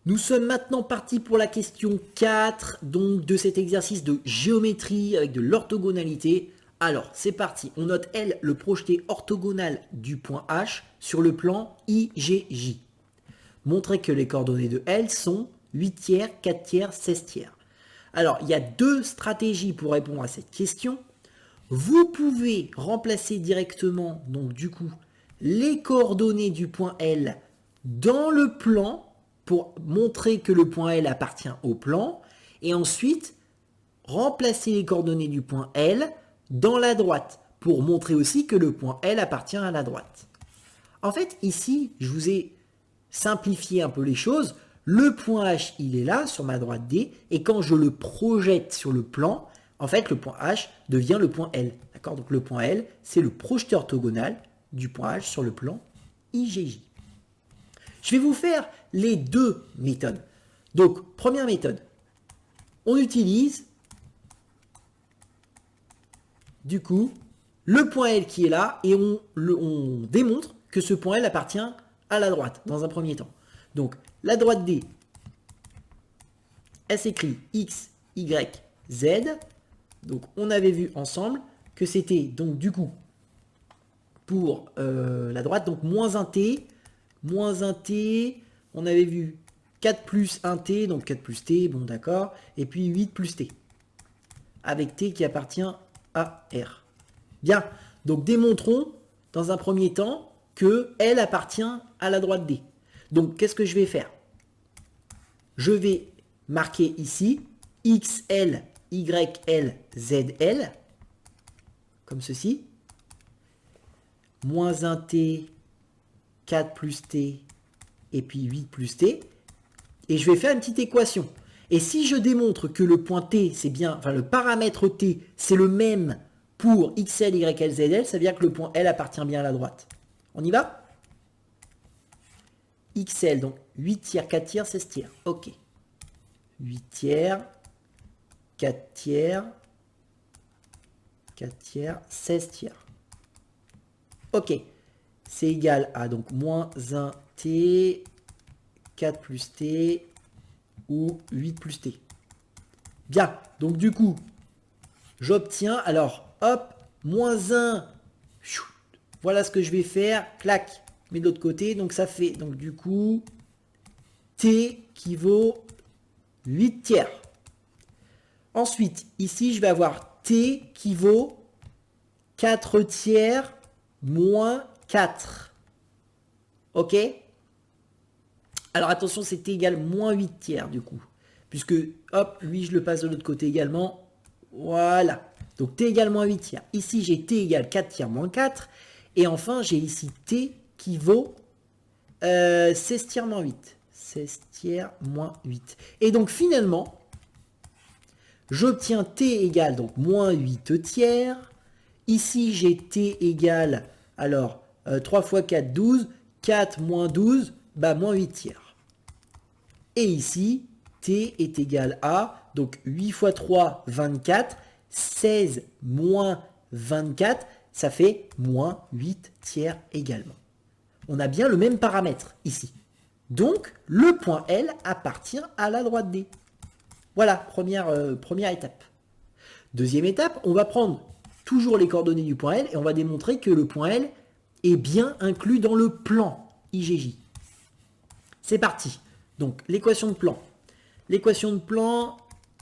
Nous sommes maintenant partis pour la question 4, donc de cet exercice de géométrie avec de l'orthogonalité. Alors, c'est parti. On note L, le projeté orthogonal du point H sur le plan IGJ. Montrez que les coordonnées de L sont 8 tiers, 4 tiers, 16 tiers. Alors, il y a deux stratégies pour répondre à cette question. Vous pouvez remplacer directement, donc du coup, les coordonnées du point L dans le plan pour montrer que le point L appartient au plan. Et ensuite, remplacer les coordonnées du point L dans la droite pour montrer aussi que le point L appartient à la droite. En fait, ici, je vous ai simplifié un peu les choses. Le point H, il est là, sur ma droite D, et quand je le projette sur le plan, en fait, le point H devient le point L. D'accord? Donc le point L, c'est le projeté orthogonal du point H sur le plan IGJ. Je vais vous faire les deux méthodes. Donc, première méthode, on utilise, du coup, le point L qui est là, et on démontre que ce point L appartient à la droite, dans un premier temps. Donc, la droite D, elle s'écrit X, Y, Z. Donc, on avait vu ensemble que c'était, donc, du coup, pour la droite, donc, moins 1T, on avait vu 4 plus 1T, donc 4 plus T, bon d'accord, et puis 8 plus T, avec T qui appartient à R. Bien, donc démontrons dans un premier temps que L appartient à la droite D. Donc qu'est-ce que je vais faire? Je vais marquer ici XL, YL, ZL, comme ceci, moins 1T, 4 plus T, et puis 8 plus T, et je vais faire une petite équation. Et si je démontre que le point T, c'est bien, enfin le paramètre T, c'est le même pour XL, YL, ZL, ça veut dire que le point L appartient bien à la droite. On y va? XL, donc 8 tiers, 4 tiers, 16 tiers. Ok. 8 tiers, 4 tiers, 4 tiers, 16 tiers. Ok. C'est égal à donc moins 1T, 4 plus T ou 8 plus T. Bien, donc du coup, j'obtiens, alors, hop, moins 1, voilà ce que je vais faire, clac, mais de l'autre côté, donc ça fait, donc du coup, T qui vaut 8 tiers. Ensuite, ici, je vais avoir T qui vaut 4 tiers moins 4. Ok? Alors attention, c'est T égale moins 8 tiers du coup. Puisque, hop, lui, je le passe de l'autre côté également. Voilà. Donc T égale moins 8 tiers. Ici, j'ai T égale 4 tiers moins 4. Et enfin, j'ai ici T qui vaut 16 tiers moins 8. 16 tiers moins 8. Et donc finalement, j'obtiens T égale donc moins 8 tiers. Ici, j'ai T égale, alors, 3 fois 4, 12. 4 moins 12, bah moins 8 tiers. Et ici, T est égal à, donc 8 fois 3, 24. 16 moins 24, ça fait moins 8 tiers également. On a bien le même paramètre ici. Donc, le point L appartient à la droite D. Voilà, première étape. Deuxième étape, on va prendre toujours les coordonnées du point L et on va démontrer que le point L est bien inclus dans le plan IGJ. C'est parti. Donc, l'équation de plan. L'équation de plan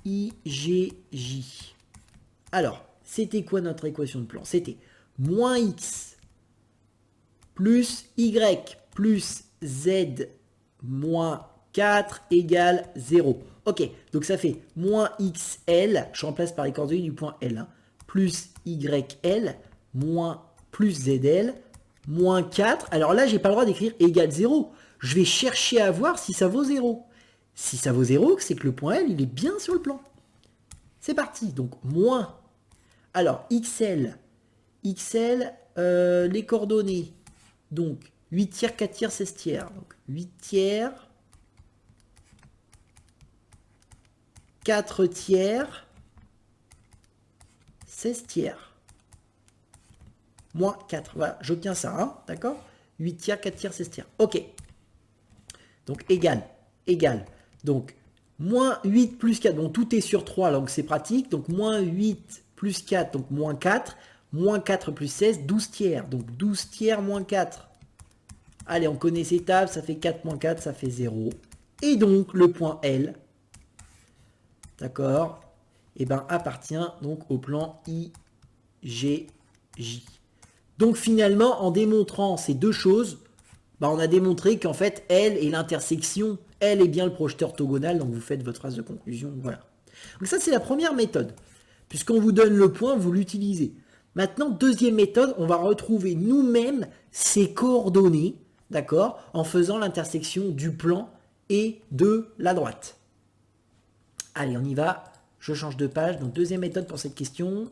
IGJ. Alors, c'était quoi notre équation de plan? C'était moins X plus Y plus Z moins 4 égale 0. Ok, donc ça fait moins XL, je remplace par les coordonnées du point L, hein, plus YL, moins plus ZL, moins 4. Alors là, j'ai pas le droit d'écrire égal 0. Je vais chercher à voir si ça vaut 0. Si ça vaut 0, c'est que le point L, il est bien sur le plan. C'est parti, donc moins. Alors, XL, les coordonnées, donc 8 tiers, 4 tiers, 16 tiers. Donc 8 tiers, 4 tiers, 16 tiers. Moins 4. Voilà, j'obtiens ça, hein, d'accord? 8 tiers, 4 tiers, 16 tiers. Ok. Donc égal. égale. Donc, moins 8 plus 4. Bon, tout est sur 3, donc c'est pratique. Donc, moins 8 plus 4, donc moins 4. Moins 4 plus 16, 12 tiers. Donc, 12 tiers moins 4. Allez, on connaît ces tables. Ça fait 4 moins 4, ça fait 0. Et donc, le point L, d'accord, et ben, appartient donc au plan IGJ. Donc, finalement, en démontrant ces deux choses, bah, on a démontré qu'en fait, L est l'intersection, L est bien le projeteur orthogonal, donc vous faites votre phrase de conclusion, voilà. Donc ça, c'est la première méthode. Puisqu'on vous donne le point, vous l'utilisez. Maintenant, deuxième méthode, on va retrouver nous-mêmes ces coordonnées, d'accord, en faisant l'intersection du plan et de la droite. Allez, on y va. Je change de page. Donc, deuxième méthode pour cette question.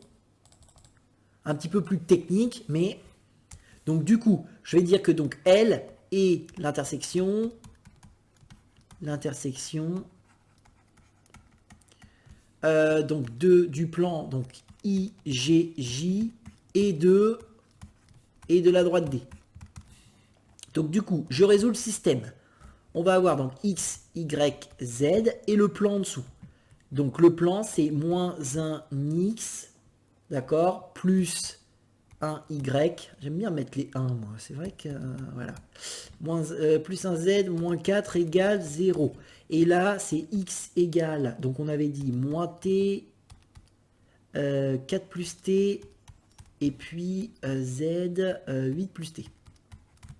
Un petit peu plus technique, mais... Donc, du coup, je vais dire que donc L est l'intersection donc du plan donc IGJ et de la droite D. Donc, du coup, je résous le système. On va avoir donc X, Y, Z et le plan en dessous. Donc, le plan, c'est moins 1 X, d'accord, plus 1 Y. J'aime bien mettre les 1, moi. C'est vrai que, voilà. Plus un Z, moins 4 égale 0. Et là, c'est X égale, donc on avait dit moins T, 4 plus T, et puis Z, 8 plus T.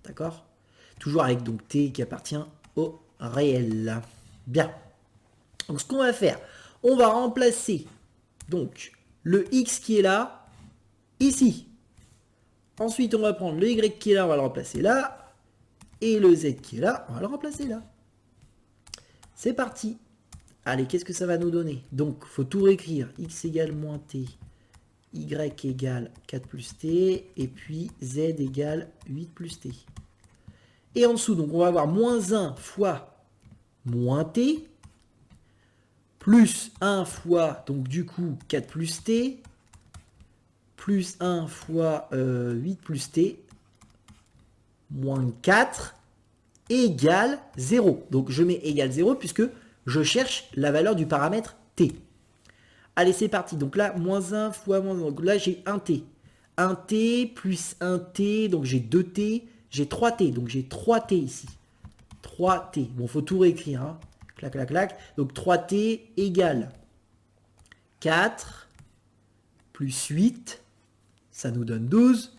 D'accord? Toujours avec donc T qui appartient au réel. Bien. Donc ce qu'on va faire, on va remplacer donc le X qui est là, ici. Ensuite, on va prendre le Y qui est là, on va le remplacer là. Et le Z qui est là, on va le remplacer là. C'est parti. Allez, qu'est-ce que ça va nous donner? Donc, il faut tout réécrire. X égale moins T. Y égale 4 plus T. Et puis, Z égale 8 plus T. Et en dessous, donc on va avoir moins 1 fois moins T. Plus 1 fois, donc du coup, 4 plus T. Plus 1 fois 8 plus T. Moins 4 égale 0. Donc je mets égale 0 puisque je cherche la valeur du paramètre T. Allez, c'est parti. Donc là, moins 1 fois moins 1. Donc là, j'ai 1T. 1T plus 1T. Donc j'ai 2T. J'ai 3T. Donc j'ai 3T ici. 3T. Bon, il faut tout réécrire. Hein. Clac, clac, clac. Donc 3T égale 4 plus 8. Ça nous donne 12.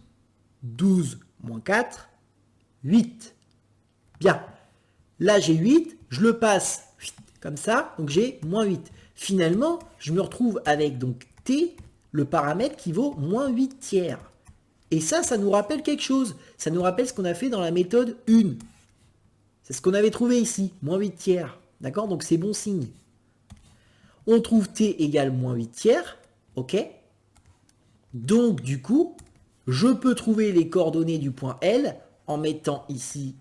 12 moins 4. 8. Bien. Là, j'ai 8. Je le passe comme ça. Donc j'ai moins 8. Finalement, je me retrouve avec donc T, le paramètre qui vaut moins 8 tiers. Et ça nous rappelle quelque chose. Ça nous rappelle ce qu'on a fait dans la méthode 1. C'est ce qu'on avait trouvé ici, moins 8 tiers. D'accord? Donc c'est bon signe. On trouve T égale moins 8 tiers. OK? Donc du coup, je peux trouver les coordonnées du point L en mettant ici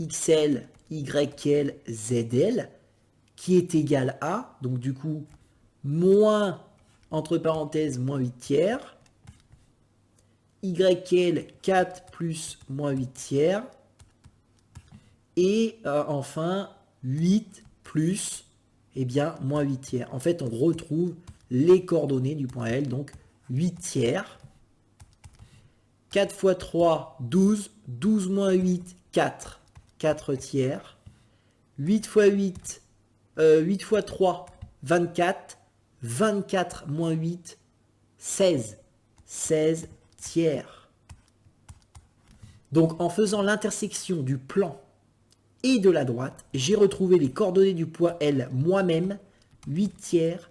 XL, YL, ZL, qui est égal à, donc du coup, moins, entre parenthèses, moins 8 tiers, YL 4 plus moins 8 tiers, et enfin, 8 plus, eh bien, moins 8 tiers. En fait, on retrouve les coordonnées du point L, donc 8 tiers, 4 fois 3, 12, 12 moins 8, 4, 4 tiers, 8 fois 8, 8 fois 3, 24, 24 moins 8, 16, 16 tiers. Donc en faisant l'intersection du plan et de la droite, j'ai retrouvé les coordonnées du point L moi-même, 8 tiers,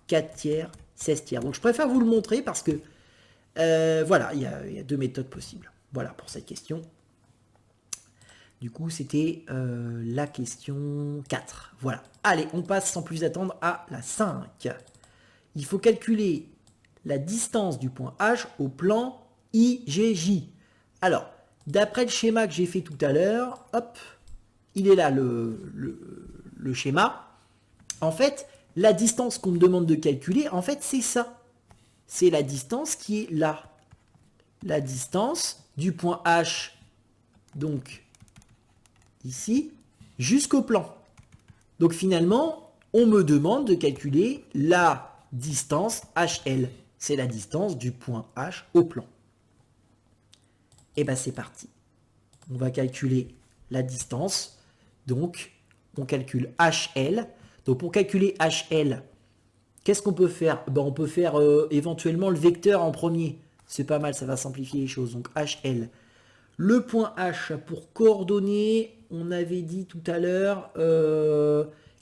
4 tiers, 16 tiers. Donc je préfère vous le montrer parce que voilà, il y a deux méthodes possibles. Voilà pour cette question. Du coup, c'était la question 4. Voilà. Allez, on passe sans plus attendre à la 5. Il faut calculer la distance du point H au plan IGJ. Alors, d'après le schéma que j'ai fait tout à l'heure, hop, il est là le schéma. En fait, la distance qu'on me demande de calculer, en fait, c'est ça. C'est la distance qui est là. La distance du point H, donc ici, jusqu'au plan. Donc finalement, on me demande de calculer la distance HL. C'est la distance du point H au plan. Et bien c'est parti. On va calculer la distance. Donc on calcule HL. Donc pour calculer HL, qu'est-ce qu'on peut faire? Ben, on peut faire éventuellement le vecteur en premier. C'est pas mal, ça va simplifier les choses. Donc HL. Le point H pour coordonnées, on avait dit tout à l'heure,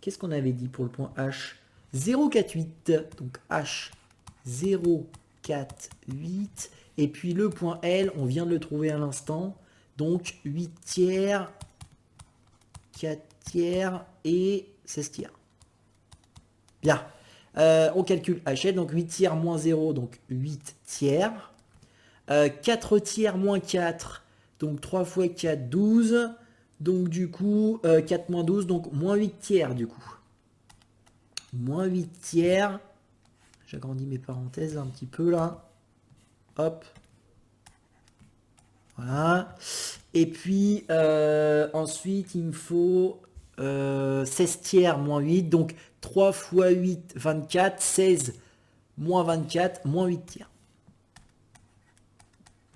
qu'est-ce qu'on avait dit pour le point H? 0,48. Donc H 0,48. Et puis le point L, on vient de le trouver à l'instant. Donc 8 tiers, 4 tiers et 16 tiers. Bien. On calcule HL, donc 8 tiers moins 0, donc 8 tiers. 4 tiers moins 4, donc 3 fois 4, 12. Donc du coup, 4 moins 12, donc moins 8 tiers du coup. Moins 8 tiers. J'agrandis mes parenthèses un petit peu là. Hop. Voilà. Et puis, ensuite, il me faut 16 tiers moins 8. Donc 3 fois 8, 24. 16 moins 24, moins 8 tiers.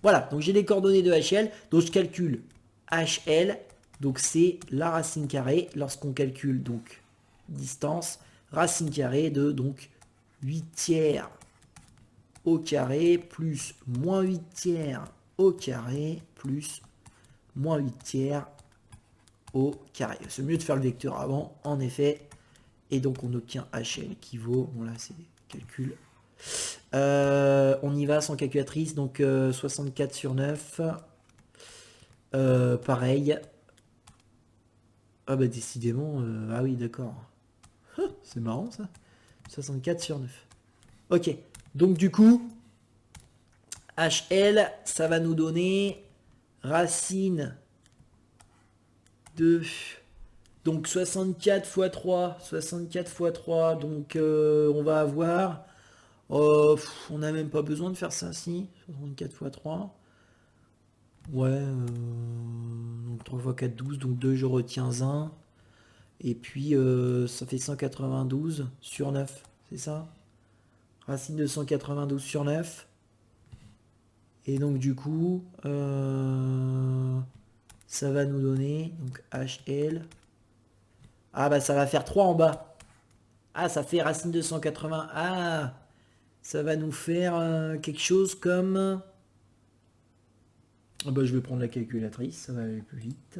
Voilà, donc j'ai les coordonnées de HL, donc je calcule HL, donc c'est la racine carrée, lorsqu'on calcule donc distance, racine carrée de donc 8 tiers au carré, plus moins 8 tiers au carré, plus moins 8 tiers au carré. C'est mieux de faire le vecteur avant, en effet, et donc on obtient HL qui vaut, bon là c'est calcul. On y va sans calculatrice, donc 64 sur 9. Pareil. Ah bah décidément, ah oui d'accord. C'est marrant ça. 64 sur 9. Ok, donc du coup, HL, ça va nous donner racine de... Donc 64 fois 3, 64 fois 3, donc on va avoir... on n'a même pas besoin de faire ça, si. 64 fois 3. Ouais, donc 3 fois 4, 12, donc 2, je retiens 1. Et puis, ça fait 192 sur 9, c'est ça? Racine de 192 sur 9. Et donc, du coup, ça va nous donner, donc HL. Ah, bah ça va faire 3 en bas. Ah, ça fait racine de 180. Ah, ça va nous faire quelque chose comme... Ah bah, je vais prendre la calculatrice, ça va aller plus vite.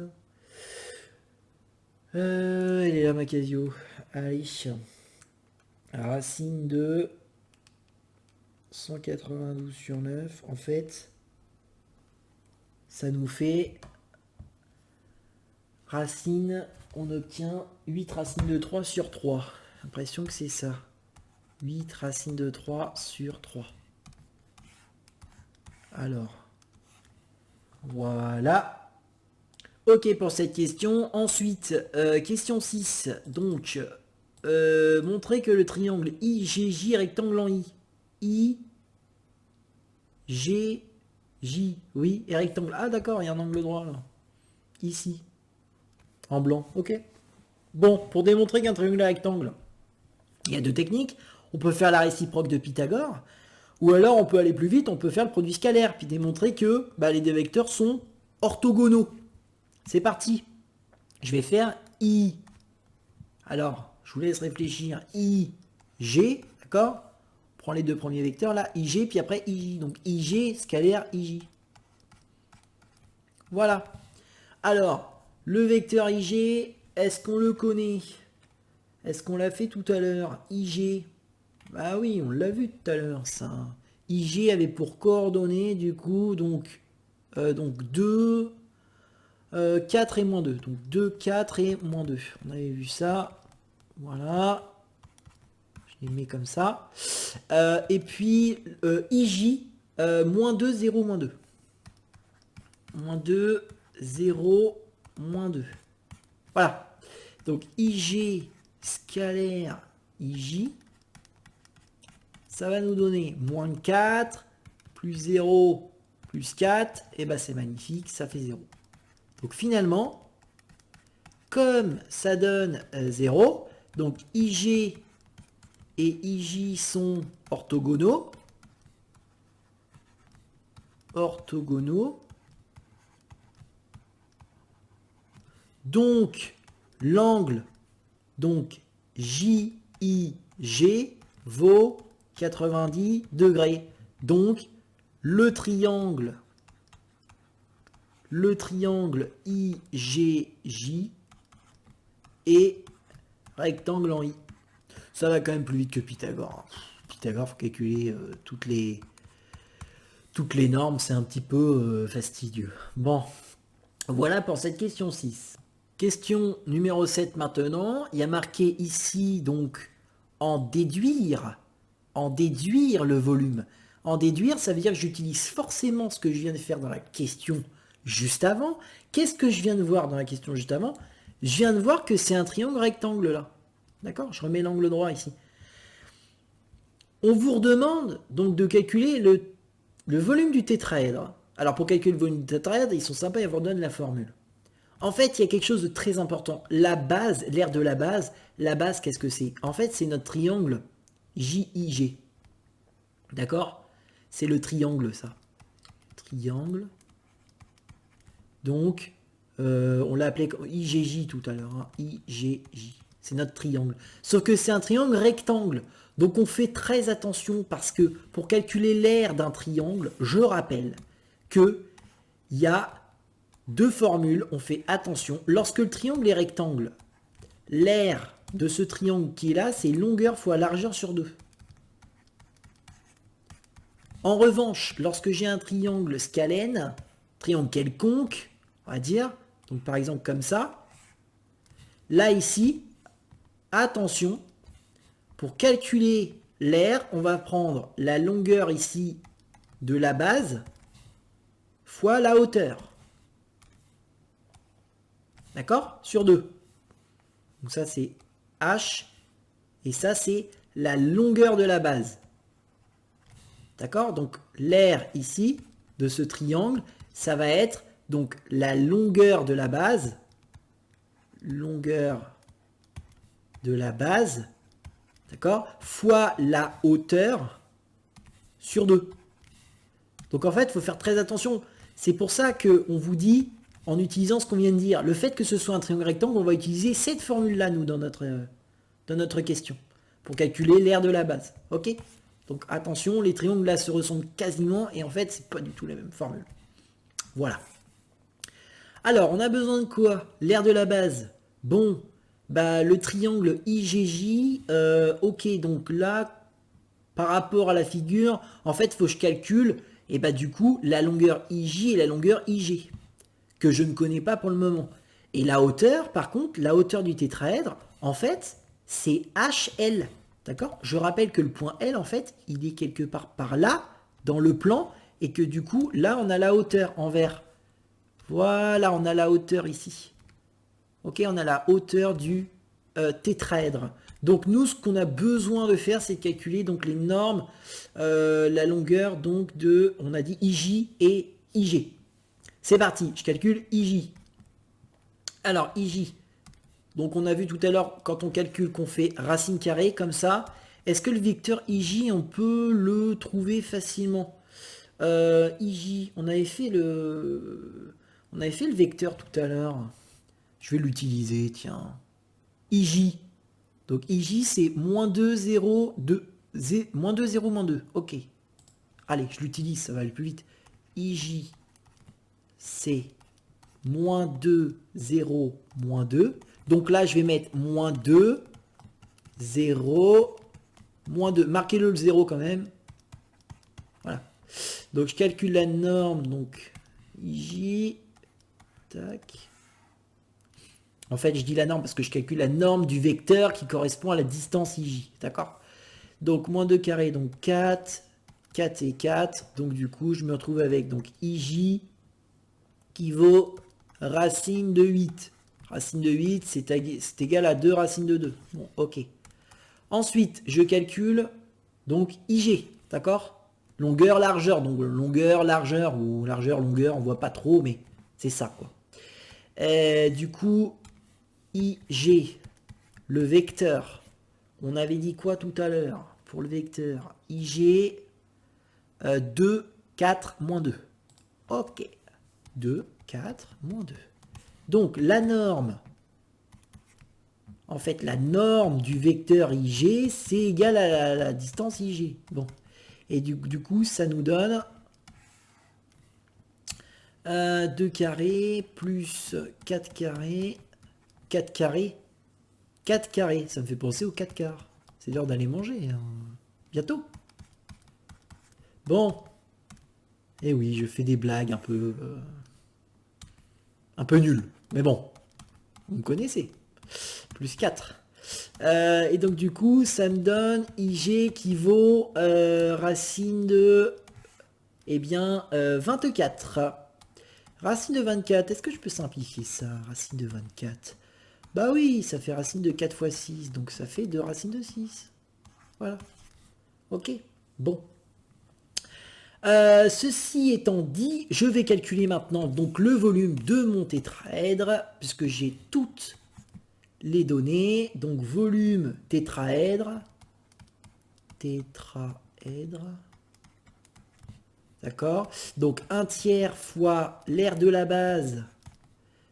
Elle est là ma Casio. Allez. Racine de 192 sur 9. En fait, ça nous fait racine. On obtient 8 racines de 3 sur 3. J'ai l'impression que c'est ça. 8 racines de 3 sur 3. Alors. Voilà. Ok pour cette question. Ensuite, question 6. Donc, montrer que le triangle IGJ rectangle en I. IGJ. Oui, et rectangle. Ah d'accord, il y a un angle droit là. Ici. En blanc. Ok. Bon, pour démontrer qu'un triangle est rectangle, il y a deux techniques. On peut faire la réciproque de Pythagore. Ou alors on peut aller plus vite, on peut faire le produit scalaire. Puis démontrer que les deux vecteurs sont orthogonaux. C'est parti. Je vais faire I. Alors, je vous laisse réfléchir. IG, d'accord? On prend les deux premiers vecteurs là, IG, puis après IJ. Donc IG, scalaire, IJ. Voilà. Alors, le vecteur IG, est-ce qu'on le connaît? Est-ce qu'on l'a fait tout à l'heure? IG. Bah oui, on l'a vu tout à l'heure, ça. IG avait pour coordonnées, du coup, donc 2... 4 et moins 2. Donc 2, 4 et moins 2. On avait vu ça. Voilà. Je les mets comme ça. Et puis IJ, moins 2, 0, moins 2. Moins 2, 0, moins 2. Voilà. Donc IJ scalaire IJ. Ça va nous donner moins 4, plus 0, plus 4. Et ben c'est magnifique, ça fait 0. Donc finalement, comme ça donne 0, donc IG et IJ sont orthogonaux. Donc, l'angle, donc JIG vaut 90 degrés. Donc, le triangle IGJ est rectangle en I. Ça va quand même plus vite que Pythagore. Pythagore, il faut calculer toutes les normes, c'est un petit peu fastidieux. Bon, voilà pour cette question 6. Question numéro 7 maintenant. Il y a marqué ici, donc, en déduire le volume. En déduire, ça veut dire que j'utilise forcément ce que je viens de faire dans la question juste avant. Qu'est-ce que je viens de voir dans la question juste avant? Je viens de voir que c'est un triangle rectangle là. D'accord? Je remets l'angle droit ici. On vous redemande donc de calculer le volume du tétraèdre. Alors pour calculer le volume du tétraèdre, ils sont sympas, ils vous redonnent la formule. En fait, il y a quelque chose de très important. La base, l'aire de la base, qu'est-ce que c'est? En fait, c'est notre triangle JIG. D'accord? C'est le triangle, ça. Triangle. Donc, on l'a appelé IGJ tout à l'heure. Hein. IGJ. C'est notre triangle. Sauf que c'est un triangle rectangle. Donc, on fait très attention parce que pour calculer l'aire d'un triangle, je rappelle qu'il y a deux formules. On fait attention. Lorsque le triangle est rectangle, l'aire de ce triangle qui est là, c'est longueur fois largeur sur 2. En revanche, lorsque j'ai un triangle scalène, triangle quelconque, on va dire, donc par exemple comme ça, là ici, attention, pour calculer l'aire, on va prendre la longueur ici de la base fois la hauteur. D'accord? Sur 2. Donc ça c'est H, et ça c'est la longueur de la base. D'accord? Donc l'aire ici de ce triangle, ça va être donc la longueur de la base, d'accord, fois la hauteur sur 2. Donc en fait, il faut faire très attention. C'est pour ça qu'on vous dit, en utilisant ce qu'on vient de dire, le fait que ce soit un triangle rectangle, on va utiliser cette formule-là, nous, dans notre question, pour calculer l'aire de la base. Ok? Donc attention, les triangles là se ressemblent quasiment, et en fait, c'est pas du tout la même formule. Voilà. Alors, on a besoin de quoi? L'aire de la base. Bon, bah le triangle IGJ, ok, donc là, par rapport à la figure, en fait, il faut que je calcule, et bah du coup, la longueur IJ et la longueur IG, que je ne connais pas pour le moment. Et la hauteur, par contre, la hauteur du tétraèdre, en fait, c'est HL. D'accord? Je rappelle que le point L, en fait, il est quelque part par là, dans le plan, et que du coup, là, on a la hauteur en vert. Voilà, on a la hauteur ici. Ok, on a la hauteur du tétraèdre. Donc nous, ce qu'on a besoin de faire, c'est de calculer donc les normes, la longueur donc de, on a dit IJ et IG. C'est parti, je calcule IJ. Alors IJ, donc on a vu tout à l'heure quand on calcule qu'on fait racine carrée comme ça. Est-ce que le vecteur IJ, on peut le trouver facilement? IJ, on avait fait le vecteur tout à l'heure. Je vais l'utiliser, tiens. IJ. Donc IJ, c'est moins 2, 0, 2. Moins 2, 0, moins 2. Ok. Allez, je l'utilise, ça va aller plus vite. IJ, c'est moins 2, 0, moins 2. Donc là, je vais mettre moins 2, 0, moins 2. Marquez-le le 0 quand même. Voilà. Donc je calcule la norme. Donc IJ. Tac. En fait, je dis la norme parce que je calcule la norme du vecteur qui correspond à la distance IJ. D'accord? Donc moins 2 carré, donc 4. 4 et 4. Donc du coup, je me retrouve avec donc IJ qui vaut racine de 8. Racine de 8, c'est égal à 2 racines de 2. Bon, ok. Ensuite, je calcule donc IG, d'accord? Longueur, largeur. Donc longueur, largeur, ou largeur, longueur, on voit pas trop, mais c'est ça, quoi. Et du coup, IG, le vecteur. On avait dit quoi tout à l'heure pour le vecteur? IG 2, 4, moins 2. Ok. 2, 4, moins 2. Donc la norme, en fait la norme du vecteur IG, c'est égal à la distance IG. Bon. Et du coup, ça nous donne 2 carrés plus 4 carrés. 4 carrés. 4 carrés. Ça me fait penser aux 4 quarts. C'est l'heure d'aller manger. Hein. Bientôt. Bon. Et oui, je fais des blagues un peu nulles. Mais bon. Vous me connaissez. Plus 4. Et donc du coup, ça me donne IG qui vaut racine de... Eh bien, 24. Racine de 24, est-ce que je peux simplifier ça? Racine de 24. Bah oui, ça fait racine de 4 fois 6, donc ça fait 2 racines de 6. Voilà. Ok, bon. Ceci étant dit, je vais calculer maintenant donc le volume de mon tétraèdre, puisque j'ai toutes les données. Donc volume tétraèdre. D'accord? Donc 1/3 fois l'aire de la base,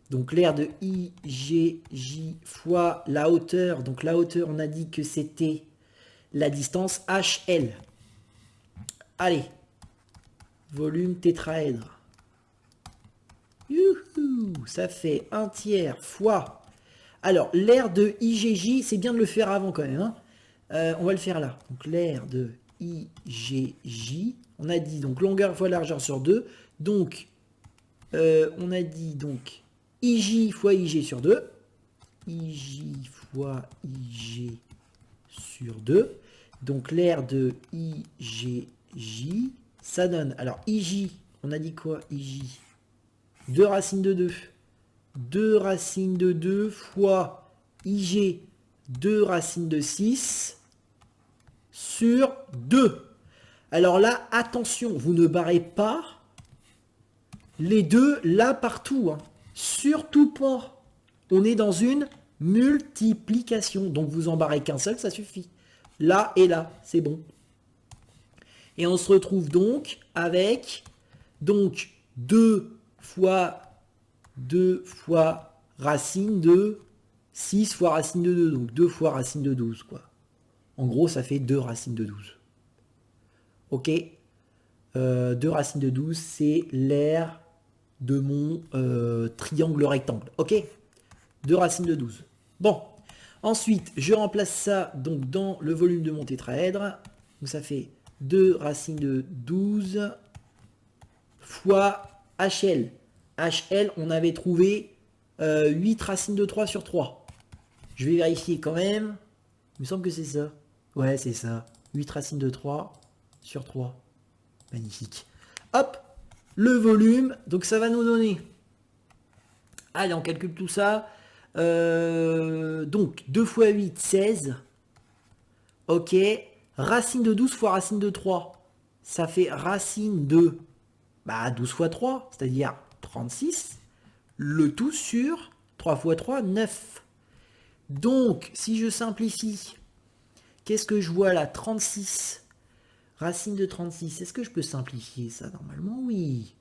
donc l'aire de IGJ fois la hauteur. Donc la hauteur, on a dit que c'était la distance HL. Allez, volume tétraèdre. Youhou, ça fait 1/3 fois... Alors, l'aire de IGJ, c'est bien de le faire avant quand même. Hein. On va le faire là. Donc l'aire de IGJ... On a dit donc longueur fois largeur sur 2. Donc, on a dit donc IJ fois IG sur 2. IJ fois IG sur 2. Donc, l'aire de IGJ, ça donne... Alors, IJ, on a dit quoi? IJ 2 racines de 2. 2 racines de 2 fois IG 2 racines de 6 sur 2. Alors là, attention, vous ne barrez pas les deux là partout. Hein. Surtout pas. On est dans une multiplication. Donc vous en barrez qu'un seul, ça suffit. Là et là, c'est bon. Et on se retrouve donc avec 2 fois racine de 6 fois racine de 2. Donc 2 fois racine de 12. Quoi. En gros, ça fait 2 racines de 12. Ok, 2 racines de 12, c'est l'aire de mon triangle rectangle. Ok, 2 racines de 12. Bon, ensuite, je remplace ça donc dans le volume de mon tétraèdre. Donc ça fait 2 racines de 12 fois HL. HL, on avait trouvé 8 racines de 3 sur 3. Je vais vérifier quand même. Il me semble que c'est ça. Ouais, c'est ça. 8 racines de 3 sur 3. Magnifique. Hop, le volume, donc ça va nous donner. Allez, on calcule tout ça. Donc, 2 fois 8, 16. Ok. Racine de 12 fois racine de 3. Ça fait racine de 12 fois 3, c'est-à-dire 36. Le tout sur 3 fois 3, 9. Donc, si je simplifie, qu'est-ce que je vois là? 36. Racine de 36, est-ce que je peux simplifier ça? Normalement, oui.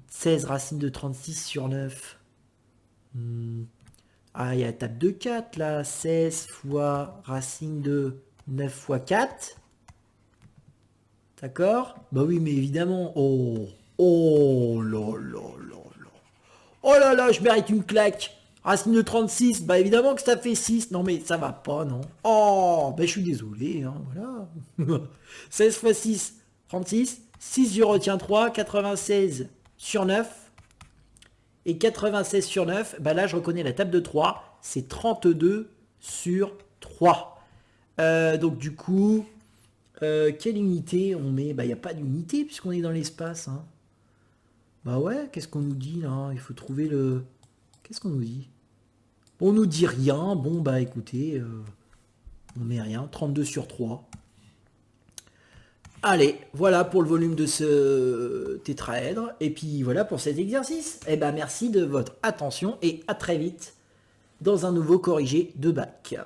16 racine de 36 sur 9. Ah, il y a la table de 4 là. 16 fois racine de 9 fois 4. D'accord? Bah oui, mais évidemment. Oh, oh là là là là. Oh là là, je mérite une claque. Racine de 36, bah évidemment que ça fait 6. Non mais ça va pas, non. Oh, bah je suis désolé, hein, voilà. 16 fois 6, 36. 6, je retiens 3, 96 sur 9. Et 96 sur 9, bah là je reconnais la table de 3. C'est 32 sur 3. Donc du coup, quelle unité on met? Bah il n'y a pas d'unité puisqu'on est dans l'espace. Hein. Bah ouais, qu'est-ce qu'on nous dit là? Il faut trouver le... Qu'est-ce qu'on nous dit? On nous dit rien. Bon, bah écoutez, on met rien. 32 sur 3. Allez, voilà pour le volume de ce tétraèdre. Et puis voilà pour cet exercice. Eh ben merci de votre attention et à très vite dans un nouveau corrigé de bac.